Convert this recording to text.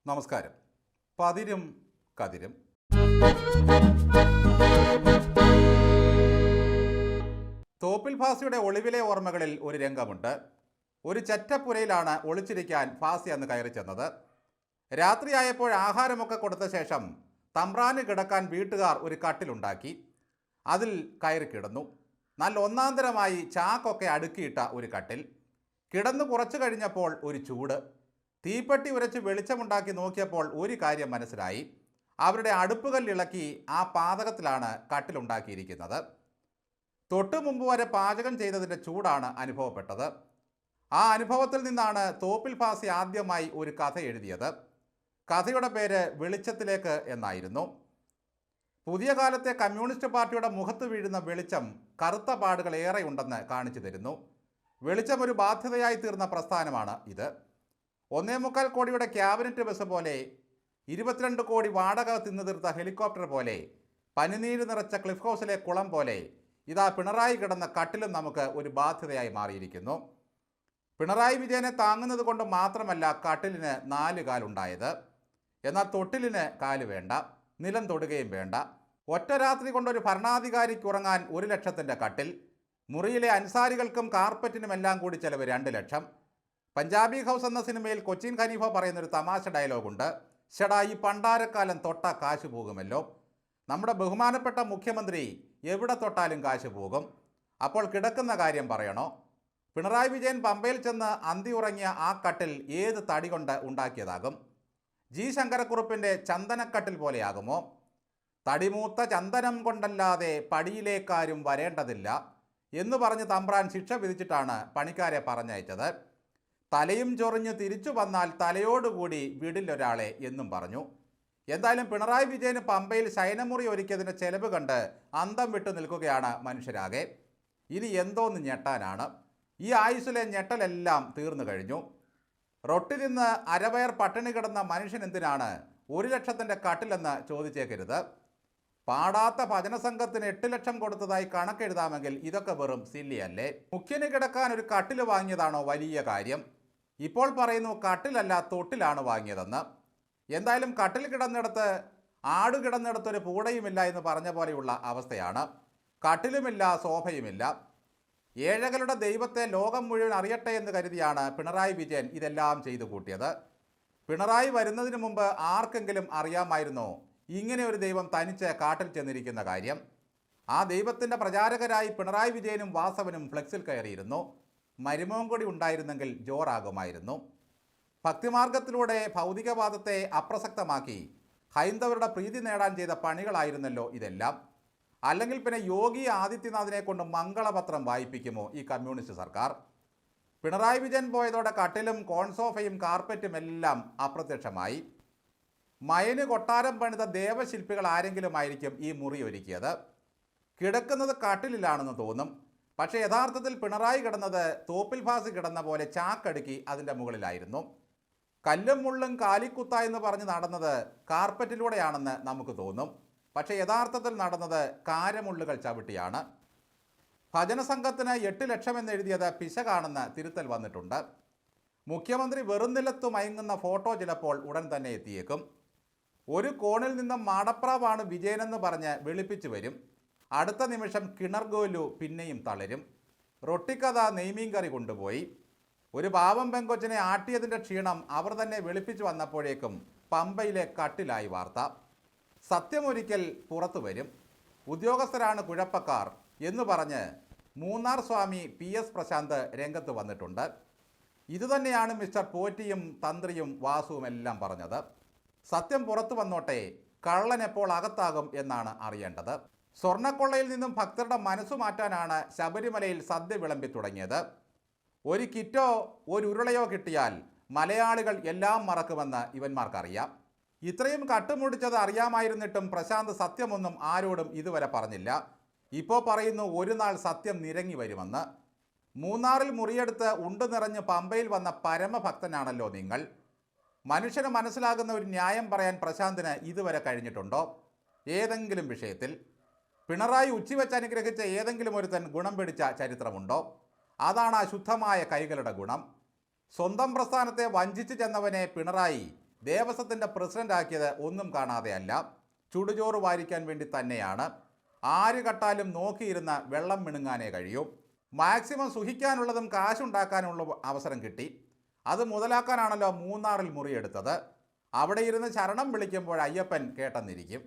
നമസ്കാരം. പതിരും കതിരും. തോപ്പിൽ ഭാസിയുടെ ഒളിവിലെ ഓർമ്മകളിൽ ഒരു രംഗമുണ്ട്. ഒരു ചെറ്റപ്പുരയിലാണ് ഒളിച്ചിരിക്കാൻ ഭാസി അന്ന് കയറി ചെന്നത്. രാത്രിയായപ്പോൾ ആഹാരമൊക്കെ കൊടുത്ത ശേഷം തമ്പ്രാന് കിടക്കാൻ വീട്ടുകാർ ഒരു കട്ടിലുണ്ടാക്കി. അതിൽ കയറി കിടന്നു. നല്ല ഒന്നാന്തരമായി ചാക്കൊക്കെ അടുക്കിയിട്ട ഒരു കട്ടിൽ. കിടന്നു കുറച്ചു കഴിഞ്ഞപ്പോൾ ഒരു ചൂട്. തീപ്പെട്ടി ഉരച്ച് വെളിച്ചമുണ്ടാക്കി നോക്കിയപ്പോൾ ഒരു കാര്യം മനസ്സിലായി. അവരുടെ അടുപ്പുകല്ലിളക്കി ആ പാതകത്തിലാണ് കട്ടിലുണ്ടാക്കിയിരിക്കുന്നത്. തൊട്ടു മുമ്പ് വരെ പാചകം ചെയ്തതിൻ്റെ ചൂടാണ് അനുഭവപ്പെട്ടത്. ആ അനുഭവത്തിൽ നിന്നാണ് തോപ്പിൽ ഭാസി ആദ്യമായി ഒരു കഥ എഴുതിയത്. കഥയുടെ പേര് വെളിച്ചത്തിലേക്ക് എന്നായിരുന്നു. പുതിയ കാലത്തെ കമ്മ്യൂണിസ്റ്റ് പാർട്ടിയുടെ മുഖത്ത് വീഴുന്ന വെളിച്ചം കറുത്ത പാടുകൾ ഏറെയുണ്ടെന്ന് കാണിച്ചു തരുന്നു. വെളിച്ചം ഒരു ബാധ്യതയായി തീർന്ന പ്രസ്ഥാനമാണ് ഇത്. 1.25 കോടിയുടെ ക്യാബിനറ്റ് ബസ് പോലെ, 22 കോടി വാടക തിന്നു തീർത്ത ഹെലികോപ്റ്റർ പോലെ, പനിനീര് നിറച്ച ക്ലിഫ് ഹൗസിലെ കുളം പോലെ ഇതാ പിണറായി കിടന്ന കട്ടിലും നമുക്ക് ഒരു ബാധ്യതയായി മാറിയിരിക്കുന്നു. പിണറായി വിജയനെ താങ്ങുന്നത് കൊണ്ട് മാത്രമല്ല കട്ടിലിന് 4 കാലുണ്ടായത്. എന്നാൽ തൊട്ടിലിന് കാല് വേണ്ട, നിലം തൊടുകയും വേണ്ട. ഒറ്റ രാത്രി കൊണ്ടൊരു ഭരണാധികാരിക്ക് ഉറങ്ങാൻ 1 ലക്ഷത്തിൻ്റെ കട്ടിൽ. മുറിയിലെ അൻസാരികൾക്കും കാർപ്പറ്റിനുമെല്ലാം കൂടി ചെലവ് 2 ലക്ഷം. പഞ്ചാബി ഹൗസ് എന്ന സിനിമയിൽ കൊച്ചിൻ ഖനീഫ പറയുന്നൊരു തമാശ ഡയലോഗുണ്ട്. ഷടാ, ഈ പണ്ടാരക്കാലം തൊട്ട കാശ് പോകുമല്ലോ. നമ്മുടെ ബഹുമാനപ്പെട്ട മുഖ്യമന്ത്രി എവിടെ തൊട്ടാലും കാശ് പോകും. അപ്പോൾ കിടക്കുന്ന കാര്യം പറയണോ? പിണറായി വിജയൻ പമ്പയിൽ ചെന്ന് അന്തി ഉറങ്ങിയ ആ കട്ടിൽ ഏത് തടി കൊണ്ട് ഉണ്ടാക്കിയതാകും? ജി ശങ്കരക്കുറുപ്പിൻ്റെ ചന്ദനക്കട്ടിൽ പോലെയാകുമോ? തടിമൂത്ത ചന്ദനം കൊണ്ടല്ലാതെ പടിയിലേക്കാരും വരേണ്ടതില്ല എന്ന് പറഞ്ഞ് തമ്പ്രാൻ ശിക്ഷ വിധിച്ചിട്ടാണ് പണിക്കാരെ പറഞ്ഞയച്ചത്. തലയും ചൊറിഞ്ഞ് തിരിച്ചു വന്നാൽ തലയോടുകൂടി വിടില്ലൊരാളെ എന്നും പറഞ്ഞു. എന്തായാലും പിണറായി വിജയന് പമ്പയിൽ ശയനമുറി ഒരുക്കിയതിൻ്റെ ചെലവ് കണ്ട് അന്തം വിട്ടു നിൽക്കുകയാണ് മനുഷ്യരാകെ. ഇനി എന്തോന്ന് ഞെട്ടാനാണ്? ഈ ആയുസ്സിലെ ഞെട്ടലെല്ലാം തീർന്നു കഴിഞ്ഞു. റൊട്ടി നിന്ന് അരവയർ പട്ടിണി കിടന്ന മനുഷ്യൻ എന്തിനാണ് 1 ലക്ഷത്തിൻ്റെ കട്ടിലെന്ന് ചോദിച്ചേക്കരുത്. പാടാത്ത ഭജനസംഘത്തിന് 8 ലക്ഷം കൊടുത്തതായി കണക്കെഴുതാമെങ്കിൽ ഇതൊക്കെ വെറും സില്ലിയല്ലേ? മുഖ്യന് കിടക്കാൻ ഒരു കട്ടിൽ വാങ്ങിയതാണോ വലിയ കാര്യം? ഇപ്പോൾ പറയുന്നു കട്ടിലല്ല തൊട്ടിലാണ് വാങ്ങിയതെന്ന്. എന്തായാലും കട്ടിൽ കിടന്നിടത്ത് ആട് കിടന്നിടത്തൊരു പൂടയുമില്ല എന്ന് പറഞ്ഞ പോലെയുള്ള അവസ്ഥയാണ്. കട്ടിലുമില്ല, സോഫയുമില്ല. ഏഴകളുടെ ദൈവത്തെ ലോകം മുഴുവൻ അറിയട്ടെ എന്ന് കരുതിയാണ് പിണറായി വിജയൻ ഇതെല്ലാം ചെയ്തു കൂട്ടിയത്. പിണറായി വരുന്നതിന് മുമ്പ് ആർക്കെങ്കിലും അറിയാമായിരുന്നോ ഇങ്ങനെ ഒരു ദൈവം തനിച്ച് കാട്ടിൽ ചെന്നിരിക്കുന്ന കാര്യം? ആ ദൈവത്തിൻ്റെ പ്രചാരകരായി പിണറായി വിജയനും വാസവനും ഫ്ലെക്സിൽ കയറിയിരുന്നു. മരുമോൻ കൂടി ഉണ്ടായിരുന്നെങ്കിൽ ജോറാകുമായിരുന്നു. ഭക്തിമാർഗത്തിലൂടെ ഭൗതികവാദത്തെ അപ്രസക്തമാക്കി ഹൈന്ദവരുടെ പ്രീതി നേടാൻ ചെയ്ത പണികളായിരുന്നല്ലോ ഇതെല്ലാം. അല്ലെങ്കിൽ പിന്നെ യോഗി ആദിത്യനാഥിനെ കൊണ്ട് മംഗളപത്രം വായിപ്പിക്കുമോ ഈ കമ്മ്യൂണിസ്റ്റ് സർക്കാർ? പിണറായി വിജയൻ പോയതോടെ കട്ടിലും കോൺസോഫയും കാർപ്പറ്റും എല്ലാം അപ്രത്യക്ഷമായി. മയന് കൊട്ടാരം പണിത ദേവശില്പികൾ ആരെങ്കിലും ആയിരിക്കും ഈ മുറി ഒരുക്കിയത്. കിടക്കുന്നത് കട്ടിലിലാണെന്ന് തോന്നും. പക്ഷേ യഥാർത്ഥത്തിൽ പിണറായി കിടന്നത് തോപ്പിൽ ഭാസി കിടന്ന പോലെ ചാക്കടുക്കി അതിൻ്റെ മുകളിലായിരുന്നു. കല്ലും മുള്ളും കാലിക്കുത്ത എന്ന് പറഞ്ഞ് നടന്നത് കാർപ്പറ്റിലൂടെയാണെന്ന് നമുക്ക് തോന്നും. പക്ഷേ യഥാർത്ഥത്തിൽ നടന്നത് കാരമുള്ളുകൾ ചവിട്ടിയാണ്. ഭജനസംഘത്തിന് 8 ലക്ഷം എന്നെഴുതിയത് പിശകാണെന്ന് തിരുത്തൽ വന്നിട്ടുണ്ട്. മുഖ്യമന്ത്രി വെറും നിലത്തു മയങ്ങുന്ന ഫോട്ടോ ചിലപ്പോൾ ഉടൻ തന്നെ എത്തിയേക്കും. ഒരു കോണിൽ നിന്നും മാടപ്രാവാണ് വിജയനെന്ന് പറഞ്ഞ് വെളുപ്പിച്ചു വരും. അടുത്ത നിമിഷം കിണർഗോലു പിന്നെയും തളരും. റൊട്ടിക്കഥ നെയ്മീൻ കറി കൊണ്ടുപോയി. ഒരു പാവം പെങ്കൊച്ചിനെ ആട്ടിയതിൻ്റെ ക്ഷീണം അവർ തന്നെ വെളുപ്പിച്ചു വന്നപ്പോഴേക്കും പമ്പയിലെ കട്ടിലായി വാർത്ത. സത്യമൊരിക്കൽ പുറത്തു വരും. ഉദ്യോഗസ്ഥരാണ് കുഴപ്പക്കാർ എന്ന് പറഞ്ഞ് മൂന്നാർ സ്വാമി PS പ്രശാന്ത് രംഗത്ത് വന്നിട്ടുണ്ട്. ഇതുതന്നെയാണ് മിസ്റ്റർ പോറ്റിയും തന്ത്രിയും വാസുവും എല്ലാം പറഞ്ഞത്. സത്യം പുറത്തു വന്നോട്ടെ, കള്ളൻ എപ്പോൾ അകത്താകും എന്നാണ് അറിയേണ്ടത്. സ്വർണ്ണക്കൊള്ളയിൽ നിന്നും ഭക്തരുടെ മനസ്സു മാറ്റാനാണ് ശബരിമലയിൽ സദ്യ വിളമ്പി തുടങ്ങിയത്. ഒരു കിറ്റോ ഒരു ഉരുളയോ കിട്ടിയാൽ മലയാളികൾ എല്ലാം മറക്കുമെന്ന് ഇവന്മാർക്കറിയാം. ഇത്രയും കട്ടുമുടിച്ചത് അറിയാമായിരുന്നിട്ടും പ്രശാന്ത് സത്യമൊന്നും ആരോടും ഇതുവരെ പറഞ്ഞില്ല. ഇപ്പോൾ പറയുന്നു ഒരു നാൾ സത്യം നിരങ്ങി വരുമെന്ന്. മൂന്നാറിൽ മുറിയെടുത്ത് ഉണ്ടു നിറഞ്ഞ് പമ്പയിൽ വന്ന പരമഭക്തനാണല്ലോ നിങ്ങൾ. മനുഷ്യന് മനസ്സിലാകുന്ന ഒരു ന്യായം പറയാൻ പ്രശാന്തിന് ഇതുവരെ കഴിഞ്ഞിട്ടുണ്ടോ ഏതെങ്കിലും വിഷയത്തിൽ? പിണറായി ഉച്ചിവെച്ച് അനുഗ്രഹിച്ച ഏതെങ്കിലും ഒരുത്തൻ ഗുണം പിടിച്ച ചരിത്രമുണ്ടോ? അതാണ് ആ ശുദ്ധമായ കൈകളുടെ ഗുണം. സ്വന്തം പ്രസ്ഥാനത്തെ വഞ്ചിച്ചു ചെന്നവനെ പിണറായി ദേവസ്വത്തിൻ്റെ പ്രസിഡൻ്റാക്കിയത് ഒന്നും കാണാതെയല്ല, ചുടുചോറ് വാരിക്കാൻ വേണ്ടി തന്നെയാണ്. ആര് കട്ടാലും നോക്കിയിരുന്ന വെള്ളം മിണുങ്ങാനേ കഴിയൂ. മാക്സിമം സുഖിക്കാനുള്ളതും കാശുണ്ടാക്കാനുള്ള അവസരം കിട്ടി. അത് മുതലാക്കാനാണല്ലോ മൂന്നാറിൽ മുറിയെടുത്തത്. അവിടെ ഇരുന്ന് ശരണം വിളിക്കുമ്പോൾ അയ്യപ്പൻ കേട്ടെന്നിരിക്കും.